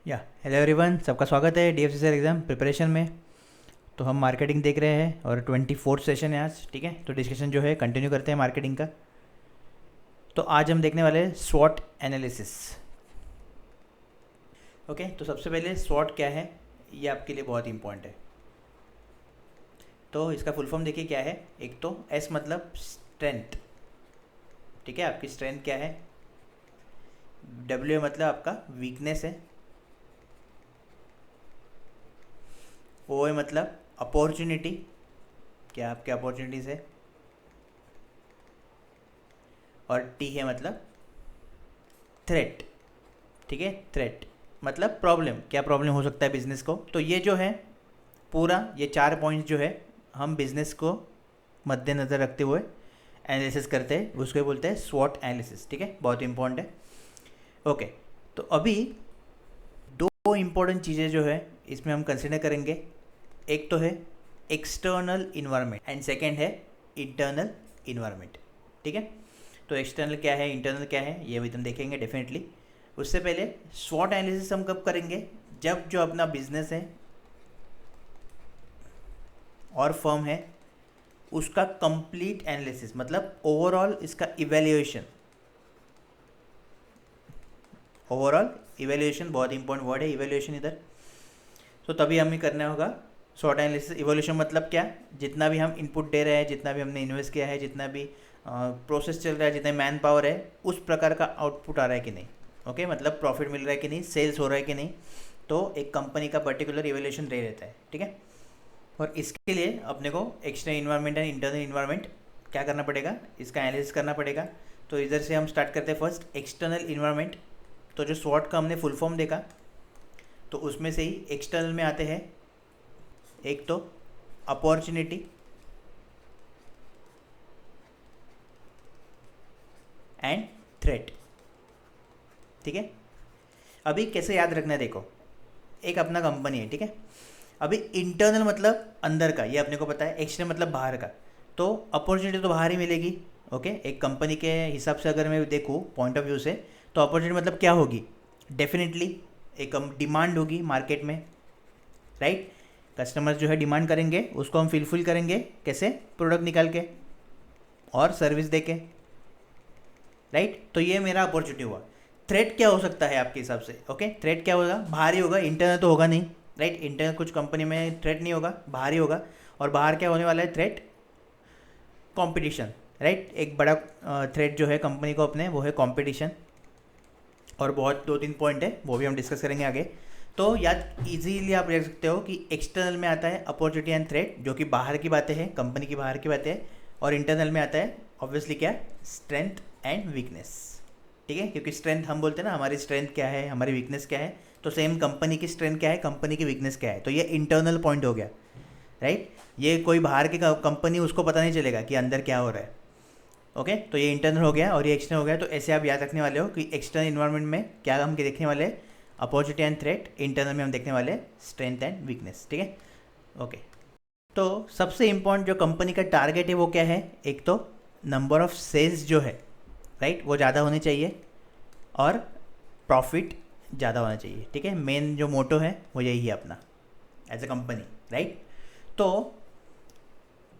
Hello everyone, सबका स्वागत है डीएफसीसीएल एग्ज़ाम प्रिपरेशन में। तो हम मार्केटिंग देख रहे हैं और 24th सेशन है आज। ठीक है, तो डिस्कशन जो है कंटिन्यू करते हैं मार्केटिंग का। तो आज हम देखने वाले हैं स्वॉट एनालिसिस। ओके, तो सबसे पहले स्वॉट क्या है ये आपके लिए बहुत इंपॉर्टेंट है। तो इसका फुल फॉर्म देखिए क्या है। एक तो एस मतलब स्ट्रेंथ, ठीक है, आपकी स्ट्रेंथ क्या है। डब्ल्यू मतलब आपका वीकनेस है। ओ है मतलब अपॉर्चुनिटी, क्या आपके अपॉर्चुनिटीज़ है। और टी है मतलब थ्रेट, ठीक है। थ्रेट मतलब प्रॉब्लम, क्या प्रॉब्लम हो सकता है बिजनेस को। तो ये जो है पूरा ये 4 पॉइंट्स जो है हम बिजनेस को मद्देनज़र रखते हुए एनालिसिस करते हैं, उसको बोलते हैं स्वॉट एनालिसिस। ठीक है, बहुत इंपॉर्टेंट है। ओके, तो अभी दो इम्पोर्टेंट चीज़ें जो है इसमें हम कंसिडर करेंगे। एक तो है एक्सटर्नल इन्वायरमेंट एंड सेकेंड है इंटरनल इन्वायरमेंट। ठीक है, तो एक्सटर्नल क्या है, इंटरनल क्या है, ये भी तुम देखेंगे डेफिनेटली। उससे पहले स्वॉट एनालिसिस हम कब करेंगे, जब जो अपना बिजनेस है और फर्म है उसका कंप्लीट एनालिसिस मतलब ओवरऑल इसका इवैल्यूएशन। ओवरऑल इवैल्यूएशन बहुत इंपॉर्टेंट वर्ड है, इवैल्यूएशन इधर। तो तभी हमें करना होगा स्वॉट एनालिसिस। इवोल्यूशन मतलब क्या, जितना भी हम इनपुट दे रहे हैं, जितना भी हमने इन्वेस्ट किया है, जितना भी प्रोसेस चल रहा है, जितना मैन पावर है, उस प्रकार का आउटपुट आ रहा है कि नहीं। ओके, मतलब प्रॉफिट मिल रहा है कि नहीं, सेल्स हो रहा है कि नहीं। तो एक कंपनी का पर्टिकुलर इवोल्यूशन दे रहता है। ठीक है, और इसके लिए अपने को external environment and internal environment क्या करना पड़ेगा, इसका एनालिसिस करना पड़ेगा। तो इधर से हम स्टार्ट करते हैं फर्स्ट एक्सटर्नल इन्वायरमेंट। तो जो स्वॉट का हमने फुल फॉर्म देखा, तो उसमें से ही एक्सटर्नल में आते हैं एक तो अपॉर्चुनिटी, एंड थ्रेट। ठीक है, अभी कैसे याद रखना है, देखो एक अपना कंपनी है, ठीक है। अभी इंटरनल मतलब अंदर का, ये अपने को पता है। एक्सटर्नल मतलब बाहर का, तो अपॉर्चुनिटी तो बाहर ही मिलेगी। ओके, एक कंपनी के हिसाब से अगर मैं देखूँ पॉइंट ऑफ व्यू से, तो अपॉर्चुनिटी मतलब क्या होगी, डेफिनेटली एक डिमांड होगी मार्केट में, राइट। कस्टमर्स जो है डिमांड करेंगे, उसको हम फिलफिल करेंगे कैसे, प्रोडक्ट निकाल के और सर्विस दे के, राइट। तो ये मेरा अपॉर्चुनिटी हुआ। थ्रेट क्या हो सकता है आपके हिसाब से, ओके। थ्रेट क्या होगा, बाहर ही होगा, इंटरनल तो होगा नहीं, राइट। इंटरनल कुछ कंपनी में थ्रेट नहीं होगा, बाहर ही होगा। और बाहर क्या होने वाला है, थ्रेट कंपटीशन, राइट। एक बड़ा थ्रेट जो है कंपनी को अपने, वो है कंपटीशन। और बहुत 2-3 पॉइंट है, वो भी हम डिस्कस करेंगे आगे। तो याद इजीली आप रख सकते हो कि एक्सटर्नल में आता है अपॉर्चुनिटी एंड थ्रेट, जो कि बाहर की बातें हैं, कंपनी की बाहर की बातें हैं। और इंटरनल में आता है ऑब्वियसली क्या, स्ट्रेंथ एंड वीकनेस। ठीक है, क्योंकि स्ट्रेंथ हम बोलते हैं ना, हमारी स्ट्रेंथ क्या है, हमारी वीकनेस क्या है। तो सेम कंपनी की स्ट्रेंथ क्या है, कंपनी की वीकनेस क्या है। तो ये इंटरनल पॉइंट हो गया, राइट। ये कोई बाहर की कंपनी, उसको पता नहीं चलेगा कि अंदर क्या हो रहा है। ओके, तो ये इंटरनल हो गया और ये एक्सटर्नल हो गया। तो ऐसे आप याद रखने वाले हो कि एक्सटर्नल इन्वायरमेंट में क्या हम देखने वाले हैं, अपॉर्चुनिटी एंड थ्रेट। इंटरनल में हम देखने वाले हैं स्ट्रेंथ एंड वीकनेस। ठीक है, ओके। तो सबसे इम्पॉर्टेंट जो कंपनी का टारगेट है वो क्या है, एक तो नंबर ऑफ सेल्स जो है, राइट, वो ज़्यादा होनी चाहिए और प्रॉफिट ज़्यादा होना चाहिए। ठीक है, मेन जो मोटो है वो यही है अपना एज अ कंपनी, राइट। तो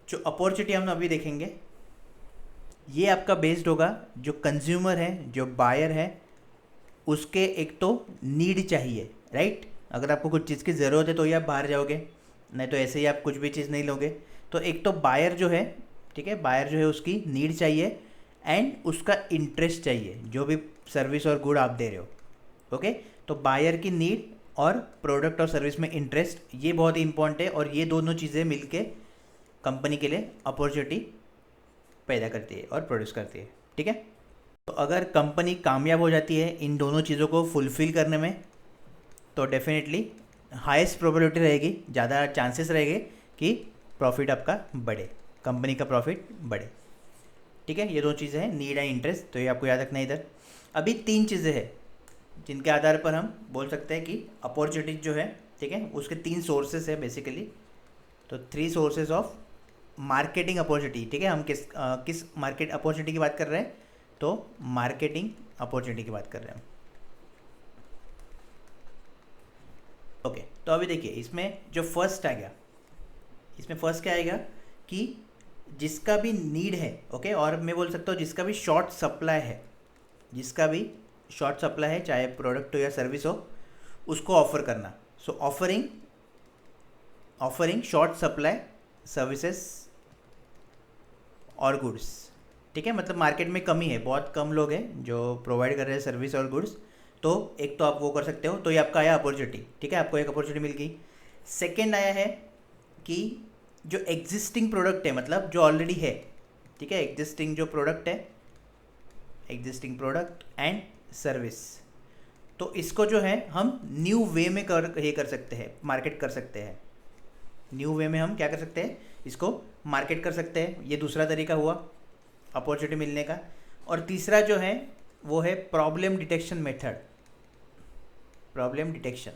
जो अपॉर्चुनिटी हम अभी देखेंगे, ये आपका बेस्ड होगा जो कंज्यूमर है, जो बायर है, उसके एक तो नीड चाहिए, राइट। अगर आपको कुछ चीज़ की ज़रूरत है तो ही आप बाहर जाओगे, नहीं तो ऐसे ही आप कुछ भी चीज़ नहीं लोगे। तो एक तो बायर जो है, ठीक है, बायर जो है उसकी नीड चाहिए एंड उसका इंटरेस्ट चाहिए, जो भी सर्विस और गुड आप दे रहे हो। ओके, तो बायर की नीड और प्रोडक्ट और सर्विस में इंटरेस्ट, ये बहुत ही इंपॉर्टेंट है। और ये दोनों चीज़ें मिलके कंपनी के लिए अपॉर्चुनिटी पैदा करती है और प्रोड्यूस करती है। ठीक है, तो अगर कंपनी कामयाब हो जाती है इन दोनों चीज़ों को फुलफ़िल करने में, तो डेफिनेटली हाईएस्ट प्रोबेबिलिटी रहेगी, ज़्यादा चांसेस रहेंगे कि प्रॉफिट आपका बढ़े, कंपनी का प्रॉफिट बढ़े। ठीक है, ये दो चीज़ें हैं, नीड एंड इंटरेस्ट, तो ये आपको याद रखना है इधर। अभी 3 चीज़ें हैं जिनके आधार पर हम बोल सकते हैं कि अपॉर्चुनिटीज जो है, ठीक है, उसके 3 सोर्सेस है बेसिकली। तो 3 सोर्सेज ऑफ मार्केटिंग अपॉर्चुनिटी। ठीक है, हम किस मार्केट अपॉर्चुनिटी की बात कर रहे हैं, तो मार्केटिंग अपॉर्चुनिटी की बात कर रहे हैं हम। ओके, तो अभी देखिए इसमें जो फर्स्ट आ गया, इसमें फर्स्ट क्या आएगा कि जिसका भी नीड है, ओके, और मैं बोल सकता हूँ जिसका भी शॉर्ट सप्लाई है, जिसका भी शॉर्ट सप्लाई है, चाहे प्रोडक्ट हो या सर्विस हो, उसको ऑफर करना। सो ऑफरिंग शॉर्ट सप्लाई सर्विसेज और गुड्स, ठीक है। मतलब मार्केट में कमी है, बहुत कम लोग हैं जो प्रोवाइड कर रहे हैं सर्विस और गुड्स, तो एक तो आप वो कर सकते हो, तो ये आपका आया अपॉर्चुनिटी, ठीक है, आपको एक अपॉर्चुनिटी मिल गई। सेकेंड आया है कि जो एग्जिस्टिंग प्रोडक्ट है, मतलब जो ऑलरेडी है, ठीक है, एग्जिस्टिंग जो प्रोडक्ट है, एग्जिस्टिंग प्रोडक्ट एंड सर्विस, तो इसको जो है हम न्यू वे में कर सकते हैं, मार्केट कर सकते हैं। न्यू वे में हम क्या कर सकते हैं, इसको मार्केट कर सकते हैं। ये दूसरा तरीका हुआ अपॉर्चुनिटी मिलने का। और तीसरा जो है वो है problem detection method. Problem detection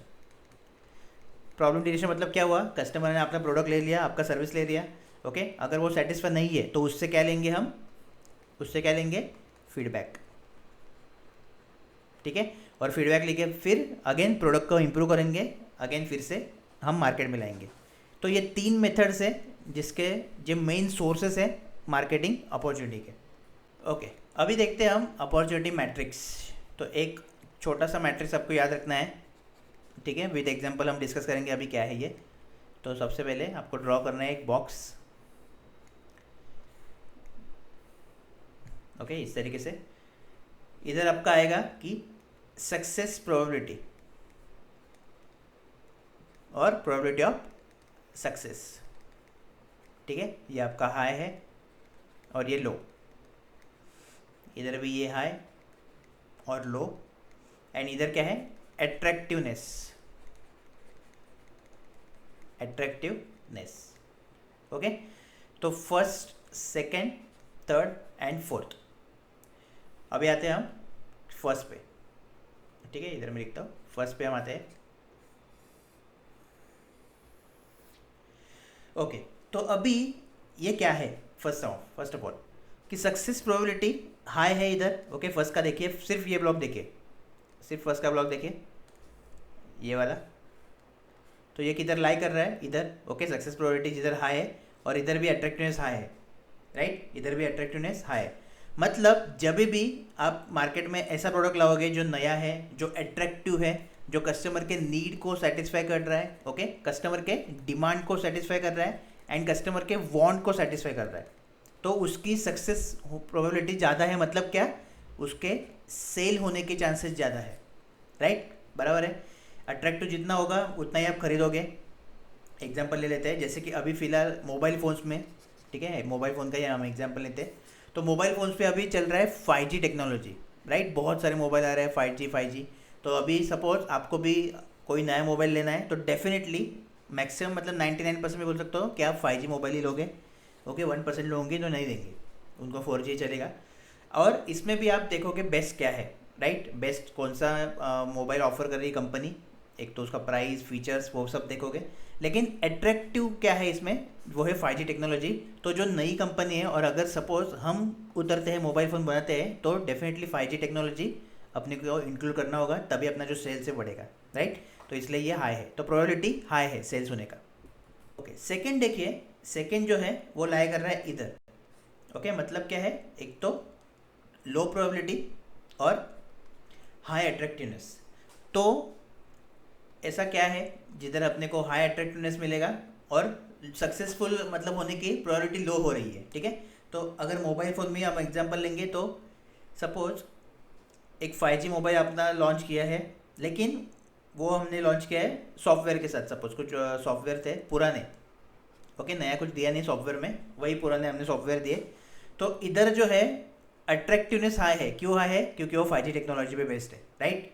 मतलब क्या हुआ, कस्टमर ने अपना प्रोडक्ट ले लिया, आपका सर्विस ले लिया, ओके, अगर वो सेटिस्फाई नहीं है तो उससे क्या लेंगे हम, उससे क्या लेंगे, फीडबैक, ठीक है। और फीडबैक लेके फिर अगेन प्रोडक्ट को इम्प्रूव करेंगे, अगेन फिर से हम मार्केट में लाएंगे। तो ये 3 मेथड्स है जिसके जो मेन सोर्सेस है मार्केटिंग अपॉर्चुनिटी के। ओके, अभी देखते हैं हम अपॉर्चुनिटी मैट्रिक्स। तो एक छोटा सा मैट्रिक्स आपको याद रखना है, ठीक है, विद एग्जांपल हम डिस्कस करेंगे अभी क्या है ये। तो सबसे पहले आपको ड्रॉ करना है एक बॉक्स, ओके, इस तरीके से। इधर आपका आएगा कि सक्सेस प्रोबेबिलिटी और प्रोबेबिलिटी ऑफ सक्सेस, ठीक है, ये आपका हाई है और ये लो, इधर भी ये हाई और लो, एंड इधर क्या है, अट्रैक्टिवनेस, ओके। तो first, second, third and fourth. अभी आते हैं हम फर्स्ट पे, ठीक है, इधर मैं लिखता हूँ, फर्स्ट पे हम आते हैं। ओके, तो अभी ये क्या है, फर्स्ट ऑफ ऑल कि सक्सेस प्रोबेबिलिटी हाई है इधर, ओके। फर्स्ट का देखिए, सिर्फ ये ब्लॉक देखिए, सिर्फ फर्स्ट का ब्लॉक देखिए, ये वाला, तो ये किधर लाई कर रहा है, इधर, ओके, सक्सेस प्रोबेबिलिटी इधर हाई है और इधर भी अट्रैक्टिवनेस हाई है, राइट, इधर भी अट्रैक्टिवनेस हाई है। मतलब जब भी आप मार्केट में ऐसा प्रोडक्ट लाओगे जो नया है, जो अट्रैक्टिव है, जो कस्टमर के नीड को सेटिस्फाई कर रहा है, ओके, कस्टमर के डिमांड को सेटिस्फाई कर रहा है एंड कस्टमर के वांट को सेटिस्फाई कर रहा है, तो उसकी सक्सेस प्रोबेबिलिटी ज़्यादा है। मतलब क्या, उसके सेल होने के चांसेस ज़्यादा है, राइट, बराबर है। अट्रैक्टिव जितना होगा उतना ही आप खरीदोगे। एग्जांपल ले लेते हैं, जैसे कि अभी फ़िलहाल मोबाइल फ़ोन्स में, ठीक है, मोबाइल फ़ोन का ही हम एग्जांपल लेते हैं, तो मोबाइल फ़ोन्स पे अभी चल रहा है 5G टेक्नोलॉजी, राइट, बहुत सारे मोबाइल आ रहे हैं 5G। तो अभी सपोज आपको भी कोई नया मोबाइल लेना है तो डेफिनेटली मैक्सिमम, मतलब 99% में बोल सकते हो कि आप 5G मोबाइल ही लोगे, ओके। 1% लोग होंगे जो नहीं देंगे, उनको 4G चलेगा। और इसमें भी आप देखोगे बेस्ट क्या है, राइट, बेस्ट कौन सा मोबाइल ऑफर कर रही है कंपनी, एक तो उसका प्राइस, फीचर्स, वो सब देखोगे, लेकिन अट्रैक्टिव क्या है इसमें, वो है 5G टेक्नोलॉजी। तो जो नई कंपनी है और अगर सपोज हम उतरते हैं मोबाइल फ़ोन बनाते हैं तो डेफिनेटली 5G टेक्नोलॉजी अपने को इंक्लूड करना होगा, तभी अपना जो सेल्स है बढ़ेगा, राइट। तो इसलिए ये हाई है, तो प्रोबेबिलिटी हाई है सेल्स होने का, ओके। सेकंड देखिए, सेकंड जो है वो लाई कर रहा है इधर, ओके। मतलब क्या है, एक तो लो प्रोबेबिलिटी और हाई अट्रैक्टिवनेस। तो ऐसा क्या है जिधर अपने को हाई अट्रैक्टिवनेस मिलेगा और सक्सेसफुल मतलब होने की प्रोबेबिलिटी लो हो रही है, ठीक है। तो अगर मोबाइल फ़ोन में हम एग्जांपल लेंगे तो सपोज एक 5G मोबाइल अपना लॉन्च किया है, लेकिन वो हमने लॉन्च किया है सॉफ्टवेयर के साथ। सपोज कुछ सॉफ्टवेयर थे पुराने, ओके, नया कुछ दिया नहीं सॉफ्टवेयर में, वही पुराने हमने सॉफ्टवेयर दिए। तो इधर जो है अट्रैक्टिवनेस हाई है, क्यों हाई है, क्योंकि वो 5G टेक्नोलॉजी पे बेस्ड है, राइट,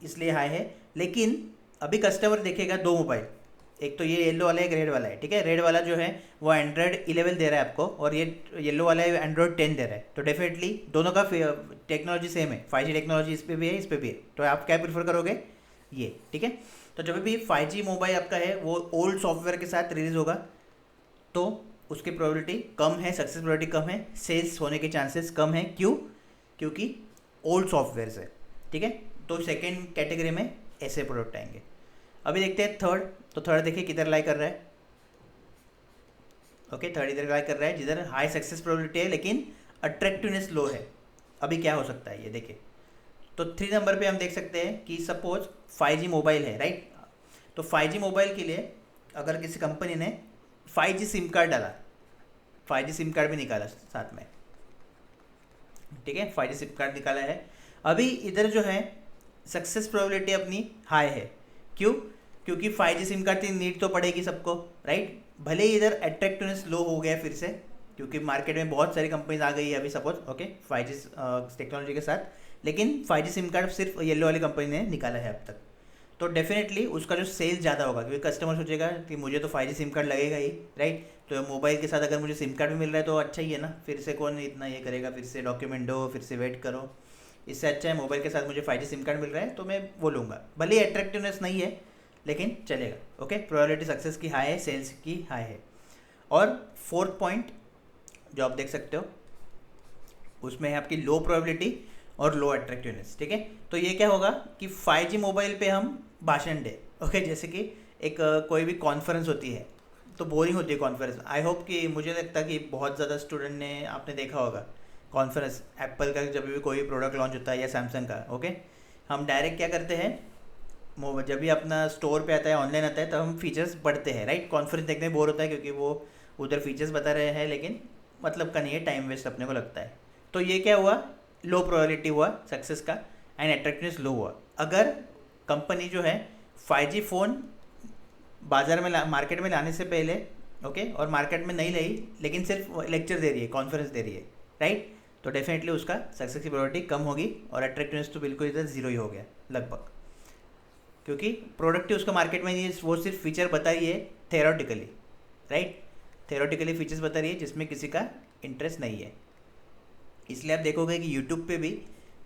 इसलिए हाई है। लेकिन अभी कस्टमर देखेगा 2 मोबाइल, एक तो ये येलो वाला है, एक रेड वाला है, ठीक है। रेड वाला जो है वो एंड्रॉयड 11 दे रहा है आपको और ये येलो वाला है एंड्रॉयड 10 दे रहा है। तो डेफिनेटली दोनों का टेक्नोलॉजी सेम है, 5G टेक्नोलॉजी इस पर भी है, इस पर भी है, तो आप क्या प्रीफर करोगे, ये, ठीक है। तो जब भी 5G मोबाइल आपका है वो ओल्ड सॉफ्टवेयर के साथ रिलीज़ होगा तो उसकी प्रोबेबिलिटी कम है, सक्सेस प्रोबेबिलिटी कम है, सेल्स होने के चांसेस कम है, क्यों, क्योंकि ओल्ड सॉफ्टवेयर है, ठीक है। तो सेकेंड कैटेगरी में ऐसे प्रोडक्ट आएंगे। अभी देखते हैं थर्ड। तो थर्ड देखिए किधर लाई कर रहा है। ओके, थर्ड इधर लाई कर रहा है जिधर हाई सक्सेस प्रोबेबिलिटी है लेकिन अट्रैक्टिवनेस लो है। अभी क्या हो सकता है ये देखिए। तो 3 नंबर पे हम देख सकते हैं कि सपोज 5G मोबाइल है, राइट। तो 5G मोबाइल के लिए अगर किसी कंपनी ने 5G सिम कार्ड डाला, 5G सिम कार्ड भी निकाला साथ में, ठीक है, 5G सिम कार्ड निकाला है। अभी इधर जो है सक्सेस प्रोबेबिलिटी अपनी हाई है। क्यों? क्योंकि 5G सिम कार्ड की नीड तो पड़ेगी सबको, राइट। भले ही इधर अट्रैक्टिवनेस लो हो गया फिर से, क्योंकि मार्केट में बहुत सारी कंपनीज आ गई है अभी सपोज, ओके, 5G टेक्नोलॉजी के साथ, लेकिन 5G सिम कार्ड सिर्फ येलो वाली कंपनी ने निकाला है अब तक। तो डेफिनेटली उसका जो सेल ज़्यादा होगा, क्योंकि कस्टमर सोचेगा कि मुझे तो 5G सिम कार्ड लगेगा ही, राइट। तो मोबाइल के साथ अगर मुझे सिम कार्ड भी मिल रहा है तो अच्छा ही है ना, फिर से कौन इतना ये करेगा, फिर से डॉक्यूमेंट दो, फिर से वेट करो। इससे अच्छा है मोबाइल के साथ मुझे 5G सिम कार्ड मिल रहा है तो मैं वो लूँगा। भले ही अट्रैक्टिवनेस नहीं है लेकिन चलेगा, ओके। प्रोबेबिलिटी सक्सेस की हाई है, सेल्स की हाई है। और फोर्थ पॉइंट जो आप देख सकते हो उसमें है आपकी लो प्रोबेबिलिटी और लो अट्रैक्टिवनेस, ठीक है। तो ये क्या होगा कि 5G मोबाइल पे हम भाषण दे, ओके, जैसे कि एक कोई भी कॉन्फ्रेंस होती है तो बोरिंग होती है कॉन्फ्रेंस। आई होप कि मुझे लगता है कि बहुत ज़्यादा स्टूडेंट ने आपने देखा होगा कॉन्फ्रेंस, एप्पल का जब भी कोई प्रोडक्ट लॉन्च होता है या सैमसंग का, ओके, हम डायरेक्ट क्या करते हैं, जब भी अपना स्टोर पे आता है, ऑनलाइन आता है, तब हम फीचर्स पढ़ते हैं, राइट। कॉन्फ्रेंस देखने में बोर होता है क्योंकि वो उधर फीचर्स बता रहे हैं लेकिन मतलब का नहीं है, टाइम वेस्ट अपने को लगता है। तो ये क्या हुआ, लो प्रोबेबिलिटी हुआ सक्सेस का एंड अट्रैक्टिवनेस लो हुआ। अगर कंपनी जो है 5G फ़ोन बाज़ार में मार्केट में लाने से पहले, ओके, और मार्केट में नहीं लाई लेकिन सिर्फ लेक्चर दे रही है, कॉन्फ्रेंस दे रही है, राइट, तो डेफिनेटली उसका सक्सेस की प्रोबेबिलिटी कम होगी और अट्रैक्टिवनेस तो बिल्कुल इधर जीरो ही हो गया लगभग, क्योंकि प्रोडक्ट ही उसका मार्केट में नहीं है, वो सिर्फ फीचर बता रही है थेरोटिकली, राइट, थेरोटिकली फीचर्स बता रही है जिसमें किसी का इंटरेस्ट नहीं है। इसलिए आप देखोगे कि यूट्यूब पे भी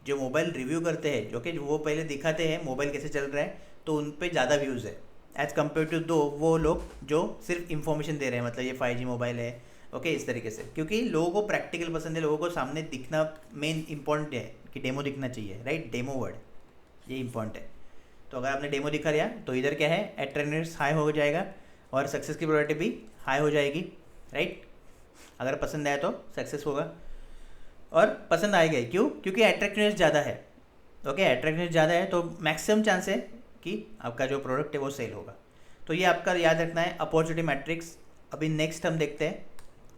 जो मोबाइल रिव्यू करते हैं, जो कि वो पहले दिखाते हैं मोबाइल कैसे चल रहा है, तो उन पे ज़्यादा व्यूज़ है एज़ कम्पेयर टू दो वो लोग जो सिर्फ इन्फॉर्मेशन दे रहे हैं, मतलब ये 5G मोबाइल है, ओके, इस तरीके से। क्योंकि लोगों को प्रैक्टिकल पसंद है, लोगों को सामने दिखना मेन इंपॉर्टेंट है कि डेमो दिखना चाहिए, राइट, डेमो वर्ड ये इंपॉर्टेंट है। तो अगर आपने डेमो दिखा दिया तो इधर क्या है, अट्रैक्टिवनेस हाई हो जाएगा और सक्सेस की प्रोबेबिलिटी भी हाई हो जाएगी, राइट। अगर पसंद आया तो सक्सेस होगा और पसंद आएगा ही, क्यों? क्योंकि अट्रैक्टिवनेस ज़्यादा है, ओके, अट्रैक्टिवनेस ज़्यादा है तो मैक्सिमम चांस है कि आपका जो प्रोडक्ट है वो सेल होगा। तो ये आपका याद रखना है अपॉर्चुनिटी मैट्रिक्स। अभी नेक्स्ट हम देखते हैं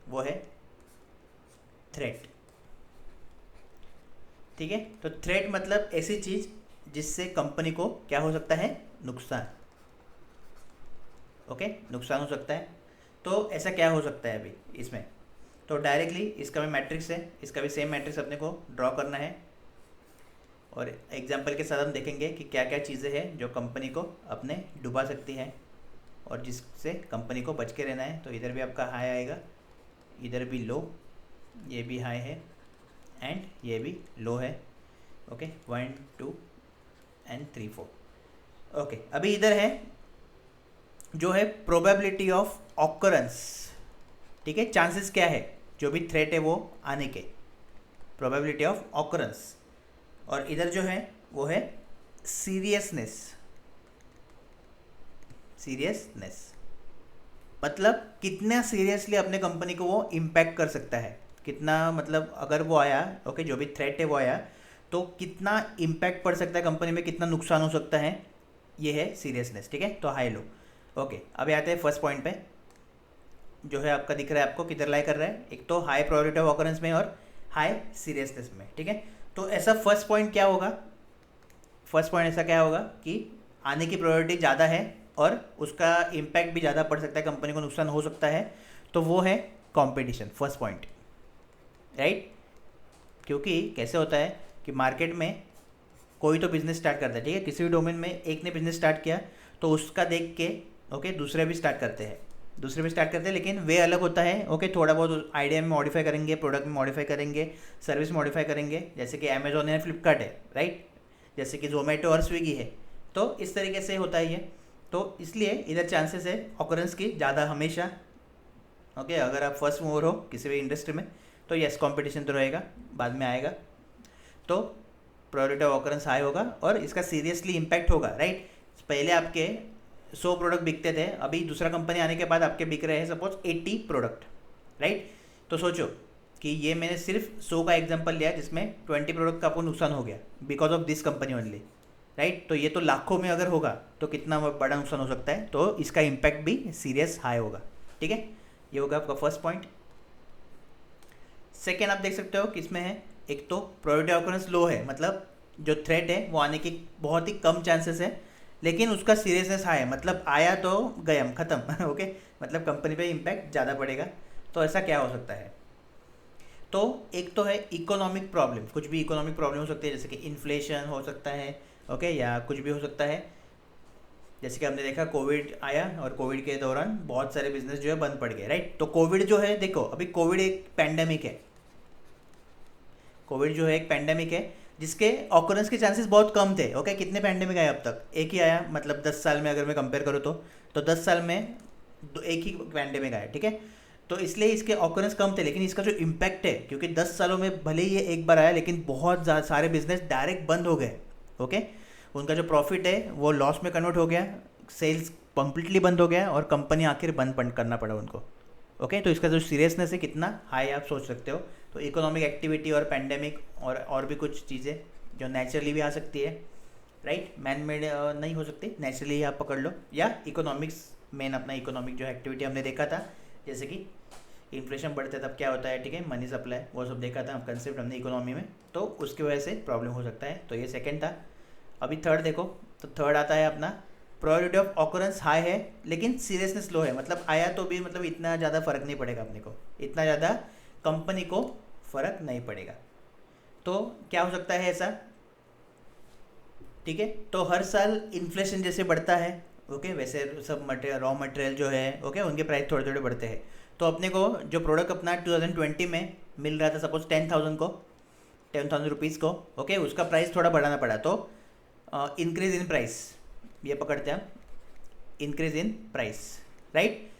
वो है थ्रेट, ठीक है। तो थ्रेट मतलब ऐसी चीज़ जिससे कंपनी को क्या हो सकता है, नुकसान, ओके, नुकसान हो सकता है। तो ऐसा क्या हो सकता है अभी इसमें, तो डायरेक्टली इसका भी मैट्रिक्स है, इसका भी सेम मैट्रिक्स अपने को ड्रॉ करना है और एग्जांपल के साथ हम देखेंगे कि क्या क्या चीज़ें हैं जो कंपनी को अपने डुबा सकती हैं और जिससे कंपनी को बच के रहना है। तो इधर भी आपका हाई आएगा, इधर भी लो, ये भी हाई है एंड ये भी लो है, ओके, 1 2 एंड 3 4, ओके। अभी इधर है जो है प्रोबेबिलिटी ऑफ ऑकरेंस, ठीक है, चांसेस क्या है जो भी थ्रेट है वो आने के, प्रोबेबिलिटी ऑफ ऑकरेंस। और इधर जो है वो है सीरियसनेस, सीरियसनेस मतलब कितना सीरियसली अपने कंपनी को वो इम्पैक्ट कर सकता है, कितना, मतलब अगर वो आया, ओके, जो भी थ्रेट है वो आया तो कितना इम्पैक्ट पड़ सकता है कंपनी में, कितना नुकसान हो सकता है, ये है सीरियसनेस, ठीक है। तो हाई लो, ओके। अभी आते हैं फर्स्ट पॉइंट पे जो है आपका दिख रहा है आपको किधर लाई कर रहा है, एक तो हाई प्रोबेबिलिटी ऑफ ऑकरेंस में और हाई सीरियसनेस में, ठीक है। तो ऐसा फर्स्ट पॉइंट क्या होगा, फर्स्ट पॉइंट ऐसा क्या होगा कि आने की प्रोबेबिलिटी ज़्यादा है और उसका इम्पैक्ट भी ज़्यादा पड़ सकता है, कंपनी को नुकसान हो सकता है, तो वो है कंपटीशन, फर्स्ट पॉइंट, राइट। क्योंकि कैसे होता है कि मार्केट में कोई तो बिज़नेस स्टार्ट करता है, ठीक है, किसी भी डोमेन में एक ने बिज़नेस स्टार्ट किया तो उसका देख के, ओके, दूसरे भी स्टार्ट करते हैं, दूसरे भी स्टार्ट करते हैं, लेकिन वे अलग होता है, ओके, थोड़ा बहुत आइडिया में मॉडिफाई करेंगे, प्रोडक्ट में मॉडिफाई करेंगे, सर्विस मॉडिफाई करेंगे, जैसे कि अमेजोन है, फ्लिपकार्ट है, राइट, जैसे कि जोमेटो और स्विगी है। तो इस तरीके से होता है ये, तो इसलिए इधर चांसेस है ऑकरेंस की ज़्यादा हमेशा, ओके। अगर आप फर्स्ट मूवर हो किसी भी इंडस्ट्री में तो यस कंपटीशन तो रहेगा, बाद में आएगा, तो प्रोबेबिलिटी ऑफ ऑकरेंस हाई होगा और इसका सीरियसली इम्पैक्ट होगा, राइट। पहले आपके 100 प्रोडक्ट बिकते थे, अभी दूसरा कंपनी आने के बाद आपके बिक रहे हैं सपोज 80 प्रोडक्ट, राइट। तो सोचो कि ये मैंने सिर्फ 100 का एग्जांपल लिया जिसमें 20 प्रोडक्ट का आपको नुकसान हो गया because of this company only, right. तो ये तो लाखों में अगर होगा तो कितना बड़ा नुकसान हो सकता है, तो इसका इम्पैक्ट भी सीरियस हाई होगा, ठीक है। ये होगा आपका फर्स्ट पॉइंट। सेकेंड आप देख सकते हो किसमें है, एक तो प्रोबेबिलिटी ऑफ ऑकरेंस लो है, मतलब जो थ्रेट है वो आने की बहुत ही कम चांसेस है, लेकिन उसका सीरियसनेस हाई है, मतलब आया तो गया ख़त्म ओके, मतलब कंपनी पे इम्पैक्ट ज़्यादा पड़ेगा। तो ऐसा क्या हो सकता है, तो एक तो है इकोनॉमिक प्रॉब्लम, कुछ भी इकोनॉमिक प्रॉब्लम हो सकती है, जैसे कि इन्फ्लेशन हो सकता है, ओके, या कुछ भी हो सकता है। जैसे कि हमने देखा कोविड आया और कोविड के दौरान बहुत सारे बिजनेस जो है बंद पड़ गए, राइट। तो कोविड जो है, देखो अभी कोविड एक पैंडेमिक है, कोविड जो है एक पैंडेमिक है जिसके ऑकरेंस के चांसेस बहुत कम थे, ओके। कितने पैंडेमिक आए अब तक, एक ही आया, मतलब 10 साल में अगर मैं कंपेयर करूँ तो 10 साल में एक ही पैंडेमिक आया, ठीक है। तो इसलिए इसके ऑकरेंस कम थे, लेकिन इसका जो इम्पैक्ट है, क्योंकि 10 सालों में भले ही ये एक बार आया लेकिन बहुत सारे बिजनेस डायरेक्ट बंद हो गए, ओके। उनका जो प्रॉफिट है वो लॉस में कन्वर्ट हो गया, सेल्स कंप्लीटली बंद हो गया और कंपनी आखिर बंद करना पड़ा उनको, ओके। तो इसका जो सीरियसनेस है कितना हाई आप सोच सकते हो। तो इकोनॉमिक एक्टिविटी और पैंडेमिक और भी कुछ चीज़ें जो नेचुरली भी आ सकती है, राइट, मैन मेड नहीं हो सकती, नेचुरली आप पकड़ लो, या इकोनॉमिक्स मेन अपना इकोनॉमिक जो एक्टिविटी हमने देखा था, जैसे कि इन्फ्लेशन बढ़ता है तब क्या होता है, ठीक है, मनी सप्लाई, वो सब देखा था कंसेप्ट हमने इकोनॉमी में, तो उसकी वजह से प्रॉब्लम हो सकता है। तो ये सेकंड था। अभी थर्ड देखो, तो थर्ड आता है अपना प्रोबेबिलिटी ऑफ ऑकरेंस हाई है लेकिन सीरियसनेस लो है, मतलब आया तो भी मतलब इतना ज़्यादा फर्क नहीं पड़ेगा अपने को, इतना ज़्यादा कंपनी को फर्क नहीं पड़ेगा। तो क्या हो सकता है ऐसा, ठीक है। तो हर साल इन्फ्लेशन जैसे बढ़ता है, ओके, वैसे सब मटेरियल, रॉ मटेरियल जो है, ओके, उनके प्राइस थोड़े थोड़े बढ़ते हैं। तो अपने को जो प्रोडक्ट अपना 2020 में मिल रहा था सपोज 10,000 रुपीज़ को, ओके, उसका प्राइस थोड़ा बढ़ाना पड़ा, तो इंक्रीज इन प्राइस, ये पकड़ते हैं हम, इंक्रीज इन प्राइस, राइट।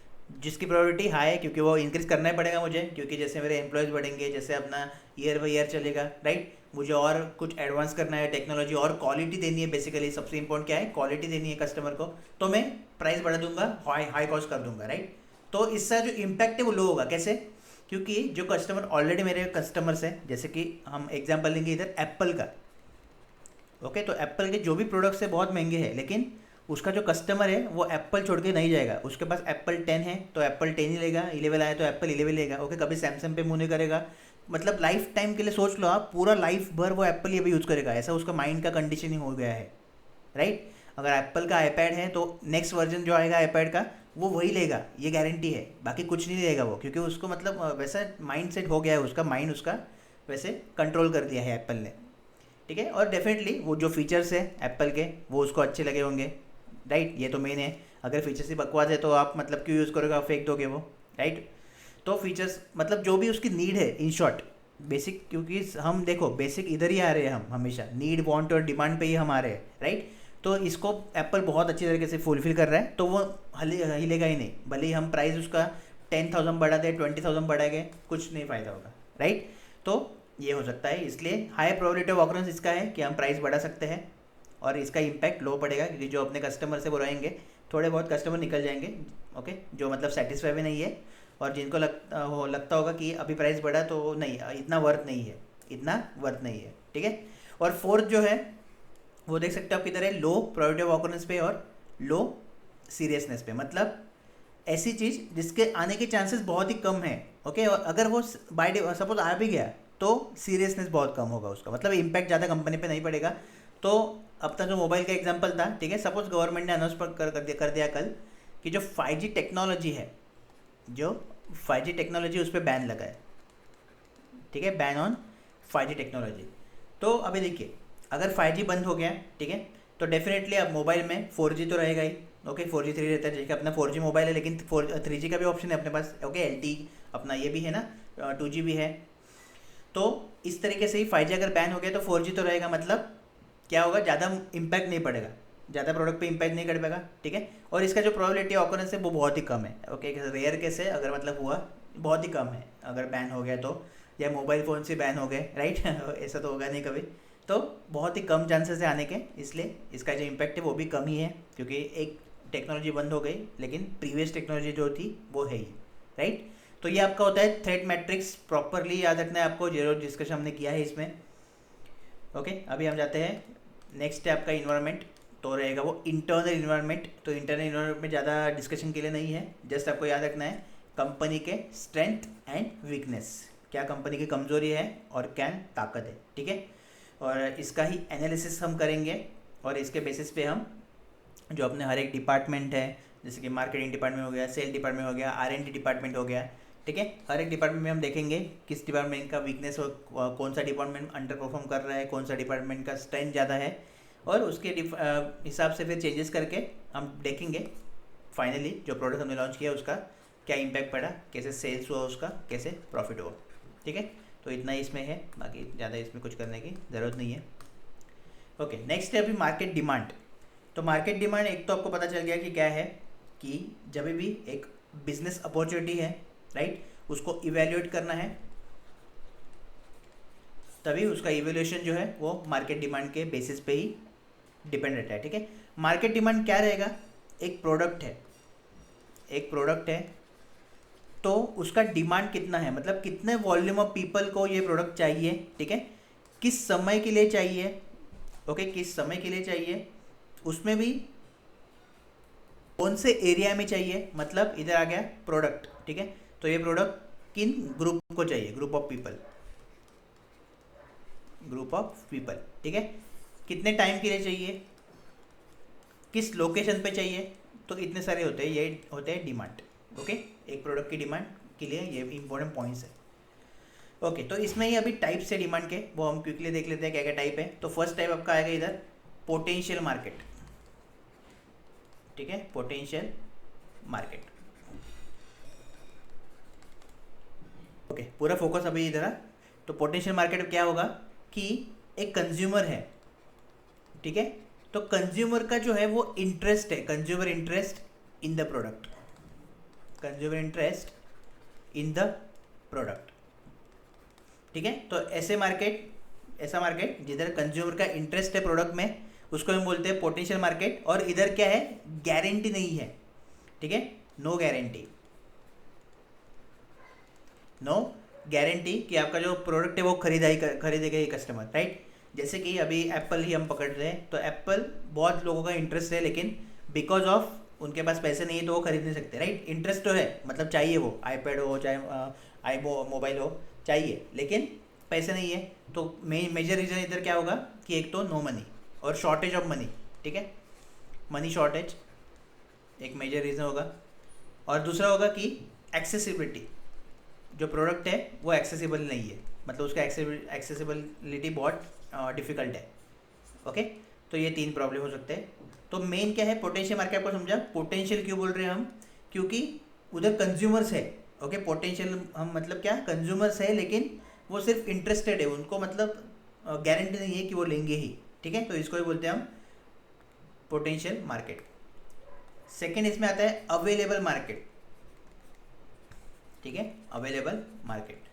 जिसकी प्रायोरिटी हाई है क्योंकि वो इंक्रीज़ करना ही पड़ेगा मुझे, क्योंकि जैसे मेरे एम्प्लॉयज़ बढ़ेंगे, जैसे अपना ईयर बाई ईयर चलेगा, राइट, मुझे और कुछ एडवांस करना है, टेक्नोलॉजी और क्वालिटी देनी है, बेसिकली सबसे इंपॉर्टेंट क्या है, क्वालिटी देनी है कस्टमर को, तो मैं प्राइस बढ़ा दूंगा, हाई कॉस्ट कर दूंगा, राइट। तो इसका जो इम्पैक्ट है वो लो होगा, कैसे, क्योंकि जो कस्टमर ऑलरेडी मेरे कस्टमर्स हैं, जैसे कि हम एग्जाम्पल लेंगे इधर एप्पल का, ओके, तो एप्पल के जो भी प्रोडक्ट्स है बहुत महंगे हैं, लेकिन उसका जो कस्टमर है वो एप्पल छोड़ के नहीं जाएगा, उसके पास एप्पल 10 है तो एप्पल 10 ही लेगा, 11 आया तो एप्पल 11 लेगा, ओके, कभी सैमसंग पे मुँह नहीं करेगा, मतलब लाइफ टाइम के लिए सोच लो आप, पूरा लाइफ भर वो एप्पल ही भी यूज़ करेगा, ऐसा उसका माइंड का कंडीशनिंग हो गया है, राइट। अगर एप्पल का आईपैड है तो नेक्स्ट वर्जन जो आएगा आईपैड का वो वही लेगा, ये गारंटी है, बाकी कुछ नहीं लेगा वो, क्योंकि उसको मतलब वैसा माइंड सेट हो गया है, उसका माइंड उसका वैसे कंट्रोल कर दिया है एप्पल ने, ठीक है। और डेफिनेटली वो जो फीचर्स है एप्पल के वो उसको अच्छे लगे होंगे, राइट, ये तो मेन है। अगर फीचर्स ही बकवास है तो आप मतलब क्यों यूज़ करोगे, आप फेंक दोगे वो, राइट। तो फीचर्स मतलब जो भी उसकी नीड है, इन शॉर्ट बेसिक, क्योंकि हम देखो बेसिक इधर ही आ रहे हैं, हम हमेशा नीड वांट और डिमांड पे ही हम आ रहे हैं, राइट। तो इसको एप्पल बहुत अच्छी तरीके से फुलफिल कर रहा है, तो वो हिलेगा ही नहीं, भले ही हम प्राइस उसका 10,000 बढ़ा दे, 20,000 बढ़ा गए, कुछ नहीं फ़ायदा होगा, राइट। तो ये हो सकता है, इसलिए हाई प्रोबेबिलिटी ऑफ ऑकरेंस इसका है कि हम प्राइस बढ़ा सकते हैं और इसका इम्पैक्ट लो पड़ेगा, क्योंकि जो अपने कस्टमर से वो रहेंगे, थोड़े बहुत कस्टमर निकल जाएंगे, ओके, जो मतलब सेटिस्फाई भी नहीं है और जिनको लगता होगा कि अभी प्राइस बढ़ा तो नहीं, इतना वर्थ नहीं है, इतना वर्थ नहीं है, ठीक है। और फोर्थ जो है वो देख सकते हो आप किधर है, लो प्रोबेबिलिटी ऑफ ऑकरेंस पे और लो सीरियसनेस पे, मतलब ऐसी चीज़ जिसके आने के चांसेस बहुत ही कम है, ओके, और अगर वो बाय सपोज आ भी गया तो सीरियसनेस बहुत कम होगा उसका, मतलब इम्पैक्ट ज़्यादा कंपनी पे नहीं पड़ेगा। तो अपना जो मोबाइल का एग्जांपल था, ठीक है, सपोज गवर्नमेंट ने अनाउंस कर दिया कल कि जो 5G टेक्नोलॉजी है, जो 5G टेक्नोलॉजी उस पर बैन लगा है, ठीक है, बैन ऑन 5G टेक्नोलॉजी। तो अभी देखिए अगर 5G बंद हो गया, ठीक है, तो डेफिनेटली अब मोबाइल में 4G तो रहेगा ही, ओके, 4G 3 रहता है, जैसे अपना 4G मोबाइल है, लेकिन 3G का भी ऑप्शन है अपने पास, ओके, LTE अपना ये भी है ना, 2G भी है। तो इस तरीके से ही 5G अगर बैन हो गया तो 4G तो रहेगा, मतलब क्या होगा, ज़्यादा इम्पैक्ट नहीं पड़ेगा, ज़्यादा प्रोडक्ट पे इम्पैक्ट नहीं कर पाएगा, ठीक है। और इसका जो प्रोबेबिलिटी ऑकरेंस है वो बहुत ही कम है, ओके, रेयर केस है, अगर मतलब हुआ बहुत ही कम है अगर बैन हो गया तो, या मोबाइल फ़ोन से बैन हो गए, राइट ऐसा तो होगा नहीं कभी, तो बहुत ही कम चांसेस है आने के, इसलिए इसका जो इम्पैक्ट है वो भी कम ही है, क्योंकि एक टेक्नोलॉजी बंद हो गई, लेकिन प्रीवियस टेक्नोलॉजी जो थी वो है ही, राइट। तो ये आपका होता है थ्रेट मैट्रिक्स, प्रॉपरली याद रखना है आपको, जो डिस्कशन हमने किया है इसमें। ओके, अभी हम जाते हैं नेक्स्ट है आपका इन्वायरमेंट, तो रहेगा वो इंटरनल इन्वायरमेंट। तो इंटरनल इन्वायरमेंट में ज़्यादा डिस्कशन के लिए नहीं है, जस्ट आपको याद रखना है कंपनी के स्ट्रेंथ एंड वीकनेस, क्या कंपनी की कमजोरी है और क्या ताकत है, ठीक है। और इसका ही एनालिसिस हम करेंगे, और इसके बेसिस पे हम जो अपने हर एक डिपार्टमेंट है, जैसे कि मार्केटिंग डिपार्टमेंट हो गया, सेल डिपार्टमेंट हो गया, R&D डिपार्टमेंट हो गया, ठीक है, हर एक डिपार्टमेंट में हम देखेंगे किस डिपार्टमेंट का वीकनेस हो, कौन सा डिपार्टमेंट अंडर परफॉर्म कर रहा है, कौन सा डिपार्टमेंट का स्ट्रेंथ ज़्यादा है, और उसके हिसाब से फिर चेंजेस करके हम देखेंगे फाइनली जो प्रोडक्ट हमने लॉन्च किया उसका क्या इम्पैक्ट पड़ा, कैसे सेल्स हुआ उसका, कैसे प्रॉफिट हुआ, ठीक है। तो इतना ही इसमें है, बाकी ज़्यादा इसमें कुछ करने की ज़रूरत नहीं है। ओके, नेक्स्ट है अभी मार्केट डिमांड। तो मार्केट डिमांड एक तो आपको पता चल गया कि क्या है, कि जब भी एक बिजनेस अपॉर्चुनिटी है, राइट, उसको इवेल्युएट करना है, तभी उसका इवेल्युएशन जो है वो मार्केट डिमांड के बेसिस पे ही डिपेंड रहता है, ठीक है। मार्केट डिमांड क्या रहेगा, एक प्रोडक्ट है, एक प्रोडक्ट है, तो उसका डिमांड कितना है, मतलब कितने वॉल्यूम ऑफ पीपल को ये प्रोडक्ट चाहिए, ठीक है, किस समय के लिए चाहिए, ओके, किस समय के लिए चाहिए, उसमें भी कौन से एरिया में चाहिए, मतलब इधर आ गया प्रोडक्ट, ठीक है, तो ये प्रोडक्ट किन ग्रुप को चाहिए, group of people, group of people, ठीक है, कितने टाइम के लिए चाहिए, किस लोकेशन पे चाहिए, तो इतने सारे होते हैं, ये होते हैं डिमांड। ओके, एक प्रोडक्ट की डिमांड के लिए ये इंपॉर्टेंट पॉइंट्स है। ओके, तो इसमें ही अभी टाइप्स है डिमांड के, वो हम क्विकली देख लेते हैं क्या क्या टाइप है। तो फर्स्ट टाइप आपका आएगा इधर पोटेंशियल मार्केट, ठीक है, पोटेंशियल मार्केट। ओके, पूरा फोकस अभी इधर है। तो पोटेंशियल मार्केट क्या होगा कि एक कंज्यूमर है, ठीक है, तो कंज्यूमर का जो है वो इंटरेस्ट है, consumer interest in the product, consumer interest in the product, ठीक है। तो ऐसे मार्केट, ऐसा मार्केट जिधर कंज्यूमर का इंटरेस्ट है प्रोडक्ट में, उसको हम बोलते हैं पोटेंशियल मार्केट। और इधर क्या है, गारंटी नहीं है, ठीक है, नो गारंटी, नो गारंटी कि आपका जो प्रोडक्ट है वो खरीदेगा ही कस्टमर, राइट। जैसे कि अभी एप्पल ही हम पकड़ रहे हैं, तो एप्पल बहुत लोगों का इंटरेस्ट है, लेकिन बिकॉज ऑफ उनके पास पैसे नहीं है तो वो खरीद नहीं सकते, राइट। इंटरेस्ट तो है, मतलब चाहिए, वो आईपैड हो चाहे मोबाइल हो चाहिए, लेकिन पैसे नहीं है। तो मेजर रीज़न इधर क्या होगा कि एक तो नो मनी और शॉर्टेज ऑफ मनी, ठीक है, मनी शॉर्टेज एक मेजर रीज़न होगा। और दूसरा होगा कि एक्सेसिबिलिटी, जो प्रोडक्ट है वो एक्सेसिबल नहीं है, मतलब उसका एक्सेसिबिलिटी बहुत डिफ़िकल्ट है। ओके, तो ये तीन प्रॉब्लम हो सकते हैं। तो मेन क्या है, पोटेंशियल मार्केट आपको समझा, पोटेंशियल क्यों बोल रहे हैं हम, क्योंकि उधर कंज्यूमर्स है। ओके, पोटेंशियल हम मतलब क्या, कंज्यूमर्स है लेकिन वो सिर्फ इंटरेस्टेड है, उनको मतलब गारंटी नहीं है कि वो लेंगे ही, ठीक है, तो इसको ही बोलते हैं हम पोटेंशियल मार्केट। सेकेंड इसमें आता है अवेलेबल मार्केट, ठीक है, अवेलेबल मार्केट।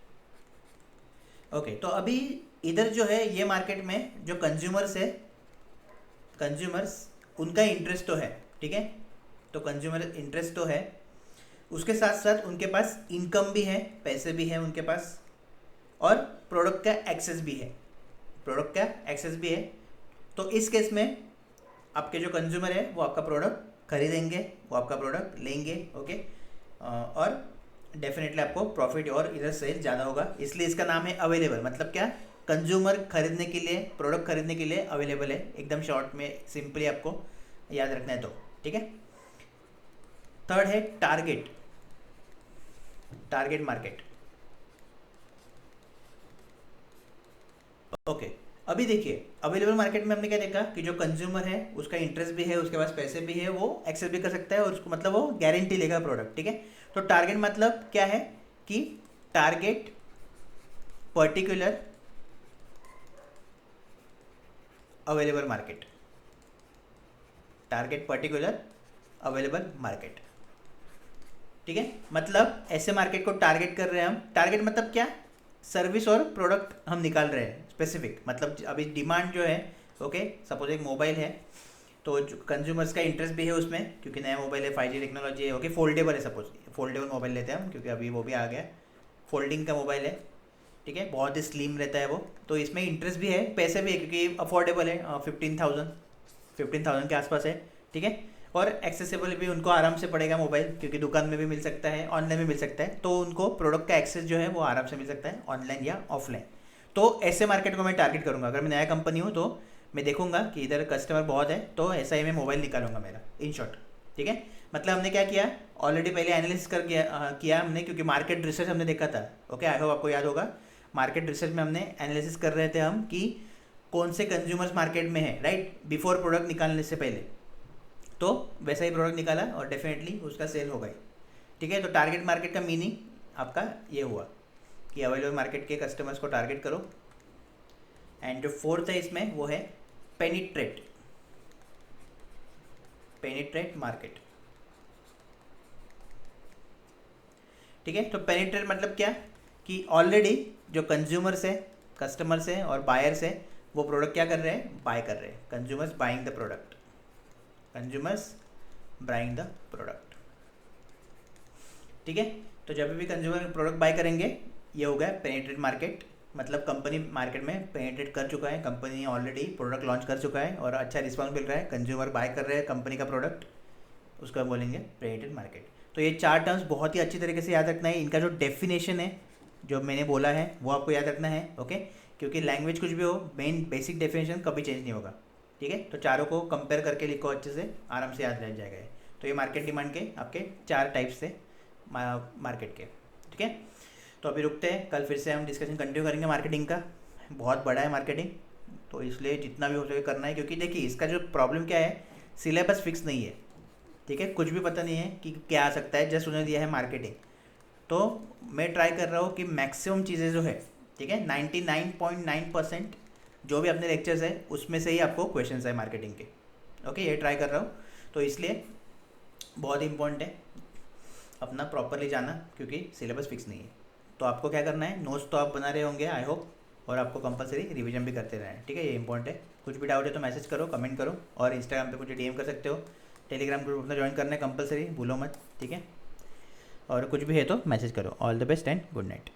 ओके, तो अभी इधर जो है ये मार्केट में जो कंज्यूमर्स है, कंज्यूमर्स उनका इंटरेस्ट तो है, ठीक है, तो कंज्यूमर इंटरेस्ट तो है, उसके साथ साथ उनके पास इनकम भी है, पैसे भी हैं उनके पास, और प्रोडक्ट का एक्सेस भी है, प्रोडक्ट का एक्सेस भी है। तो इस केस में आपके जो कंज्यूमर है वो आपका प्रोडक्ट खरीदेंगे, वो आपका प्रोडक्ट लेंगे, ओके, और डेफिनेटली आपको प्रॉफिट और इधर सेल ज़्यादा होगा, इसलिए इसका नाम है अवेलेबल। मतलब क्या, कंज्यूमर खरीदने के लिए, प्रोडक्ट खरीदने के लिए अवेलेबल है, एकदम शॉर्ट में सिंपली आपको याद रखना है तो, ठीक है। थर्ड है टारगेट, टारगेट मार्केट। ओके, अभी देखिए अवेलेबल मार्केट में हमने क्या देखा कि जो कंज्यूमर है उसका इंटरेस्ट भी है, उसके पास पैसे भी है, वो एक्सेस भी कर सकता है, और उसको मतलब वो गारंटी लेगा प्रोडक्ट, ठीक है। तो टारगेट मतलब क्या है कि target particular available market, target particular available market, ठीक है। मतलब ऐसे मार्केट को टारगेट कर रहे हैं हम। टारगेट मतलब क्या, सर्विस और प्रोडक्ट हम निकाल रहे हैं स्पेसिफिक, मतलब अभी डिमांड जो है, ओके, सपोज एक मोबाइल है, तो जो कंज्यूमर्स का इंटरेस्ट भी है उसमें, क्योंकि नया मोबाइल है, 5G टेक्नोलॉजी है, ओके फोल्डेबल है, सपोज फोल्डेबल मोबाइल लेते हैं हम, क्योंकि अभी वो भी आ गया, फोल्डिंग का मोबाइल है, ठीक है, बहुत ही स्लिम रहता है वो, तो इसमें इंटरेस्ट भी है, पैसे भी है, क्योंकि अफोर्डेबल है, 15,000 के आसपास है, ठीक है, और एक्सेसिबल भी उनको आराम से पड़ेगा मोबाइल, क्योंकि दुकान में भी मिल सकता है, ऑनलाइन भी मिल सकता है, तो उनको प्रोडक्ट का एक्सेस जो है वो आराम से मिल सकता है ऑनलाइन या ऑफलाइन। तो ऐसे मार्केट को मैं टारगेट करूँगा, अगर मैं नया कंपनी हूँ तो मैं देखूंगा कि इधर कस्टमर बहुत है, तो ऐसा ही मैं मोबाइल निकालूंगा मेरा, इन शॉर्ट, ठीक है। मतलब हमने क्या किया, ऑलरेडी पहले एनालिसिस कर किया हमने, क्योंकि मार्केट रिसर्च हमने देखा था, ओके, आई होप आपको याद होगा, मार्केट रिसर्च में हमने एनालिसिस कर रहे थे हम कि कौन से कंज्यूमर्स मार्केट में है, राइट, बिफोर प्रोडक्ट निकालने से पहले, तो वैसा ही प्रोडक्ट निकाला और डेफिनेटली उसका सेल हो गई, ठीक है। तो टारगेट मार्केट का मीनिंग आपका ये हुआ कि अवेलेबल मार्केट के कस्टमर्स को टारगेट करो। एंड जो फोर्थ है इसमें वो है पेनिट्रेट मार्केट, ठीक है। तो पेनिट्रेट मतलब क्या, कि ऑलरेडी जो कंज्यूमर्स है, कस्टमर्स है और बायर्स है, वो प्रोडक्ट क्या कर रहे हैं, बाय कर रहे हैं, कंज्यूमर्स बाइंग द प्रोडक्ट, ठीक है। तो जब भी कंज्यूमर प्रोडक्ट बाय करेंगे, ये हो गया पेनिट्रेट मार्केट, मतलब कंपनी मार्केट में पेनिट्रेट कर चुका है, कंपनी ऑलरेडी प्रोडक्ट लॉन्च कर चुका है और अच्छा रिस्पॉन्स मिल रहा है, कंज्यूमर बाय कर रहे हैं कंपनी का प्रोडक्ट, उसको हम बोलेंगे पेनिट्रेट मार्केट। तो ये 4 टर्म्स बहुत ही अच्छी तरीके से याद रखना है, इनका जो डेफिनेशन है जो मैंने बोला है वो आपको याद रखना है, ओके, क्योंकि लैंग्वेज कुछ भी हो, मेन बेसिक डेफिनेशन कभी चेंज नहीं होगा, ठीक है। तो चारों को कंपेयर करके लिखो अच्छे से, आराम से याद रह जाएगा। तो ये मार्केट डिमांड के आपके 4 टाइप्स थे मार्केट के, ठीक है। तो अभी रुकते हैं, कल फिर से हम डिस्कशन कंटिन्यू करेंगे मार्केटिंग का, बहुत बड़ा है मार्केटिंग, तो इसलिए जितना भी हो सके करना है, क्योंकि देखिए इसका जो प्रॉब्लम क्या है, सिलेबस फिक्स नहीं है, ठीक है, कुछ भी पता नहीं है कि क्या आ सकता है, जस्ट उन्हें दिया है मार्केटिंग, तो मैं ट्राई कर रहा हूँ कि मैक्सिमम चीज़ें जो है, ठीक है, 99.9% जो भी अपने लेक्चर्स है उसमें से ही आपको क्वेश्चंस है मार्केटिंग के, ओके, ये ट्राई कर रहा हूँ, तो इसलिए बहुत ही इंपॉर्टेंट है अपना प्रॉपरली जाना, क्योंकि सिलेबस फिक्स नहीं है। तो आपको क्या करना है, नोट्स तो आप बना रहे होंगे आई होप, और आपको कंपलसरी रिवीजन भी करते रहें, ठीक है, ये इंपॉर्टेंट है। कुछ भी डाउट है तो मैसेज करो, कमेंट करो, और इंस्टाग्राम पे मुझे डीएम कर सकते हो, टेलीग्राम ग्रुप अपना ज्वाइन करना है कंपलसरी, भूलो मत, ठीक है, और कुछ भी है तो मैसेज करो। All the best and good night.